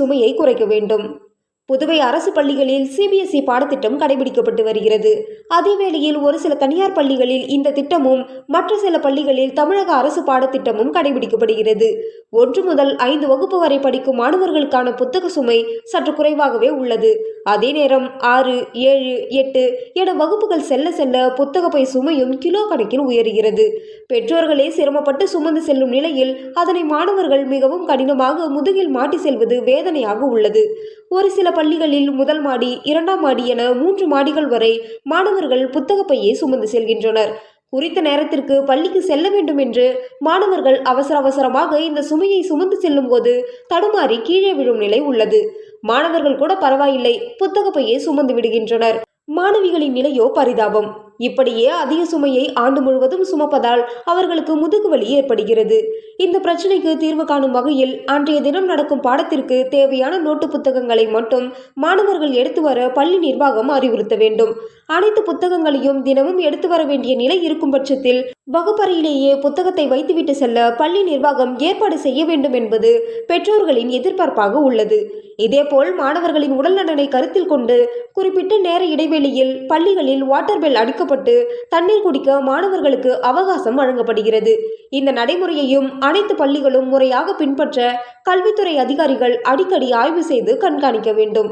சுமையை குறைக்க வேண்டும். புதுவை அரசு பள்ளிகளில் சிபிஎஸ்இ பாடத்திட்டம் கடைபிடிக்கப்பட்டு வருகிறது. அதேவேளையில் ஒரு சில தனியார் பள்ளிகளில் இந்த திட்டமும், மற்ற சில பள்ளிகளில் தமிழக அரசு பாடத்திட்டமும் கடைபிடிக்கப்படுகிறது. 1 முதல் 5 வகுப்பு வரை படிக்கும் மாணவர்களுக்கான புத்தக சுமை சற்று குறைவாகவே உள்ளது. அதே நேரம் 6, 7, 8 என வகுப்புகள் செல்ல செல்ல புத்தக பை சுமையும் கிலோ கணக்கில் உயர்கிறது. பெற்றோர்களே சிரமப்பட்டு சுமந்து செல்லும் நிலையில் அதனை மாணவர்கள் மிகவும் கடினமாக முதுகில் மாட்டி செல்வது வேதனையாக உள்ளது. ஒரு சில பள்ளிகளில் 1 மாடி, 2 மாடி என 3 மாடிகள் வரை மாணவர்கள் புத்தக பையை சுமந்து செல்கின்றனர். குறித்த நேரத்திற்கு பள்ளிக்கு செல்ல வேண்டும் என்று மாணவர்கள் அவசரமாக இந்த சுமையை சுமந்து செல்லும் போது தடுமாறி கீழே விழும் நிலை உள்ளது. மாணவர்கள் கூட பரவாயில்லை, புத்தக பையை சுமந்து விடுகின்றனர். மாணவிகளின் நிலையோ பரிதாபம். இப்படியே அதிக சுமையை ஆண்டு முழுவதும் சுமப்பதால் அவர்களுக்கு முதுகுவலி ஏற்படுகிறது. இந்த பிரச்சனைக்கு தீர்வு காணும் வகையில் அன்றைய தினம் நடக்கும் பாடத்திற்கு தேவையான நோட்டு புத்தகங்களை மட்டும் மாணவர்கள் எடுத்து வர பள்ளி நிர்வாகம் அறிவுறுத்த வேண்டும். அனைத்து புத்தகங்களையும் தினமும் எடுத்து வர வேண்டிய நிலை இருக்கும் பட்சத்தில் வகுப்பறையிலேயே புத்தகத்தை வைத்துவிட்டு செல்ல பள்ளி நிர்வாகம் ஏற்பாடு செய்ய வேண்டும் என்பது பெற்றோர்களின் எதிர்பார்ப்பாக உள்ளது. இதேபோல் மாணவர்களின் உடல் நலனை கருத்தில் கொண்டு குறிப்பிட்ட நேர இடைவெளியில் பள்ளிகளில் வாட்டர் பெல் அடிக்கப்பட்டு தண்ணீர் குடிக்க மாணவர்களுக்கு அவகாசம் வழங்கப்படுகிறது. இந்த நடைமுறையையும் அனைத்து பள்ளிகளும் முறையாக பின்பற்ற கல்வித்துறை அதிகாரிகள் அடிக்கடி ஆய்வு செய்து கண்காணிக்க வேண்டும்.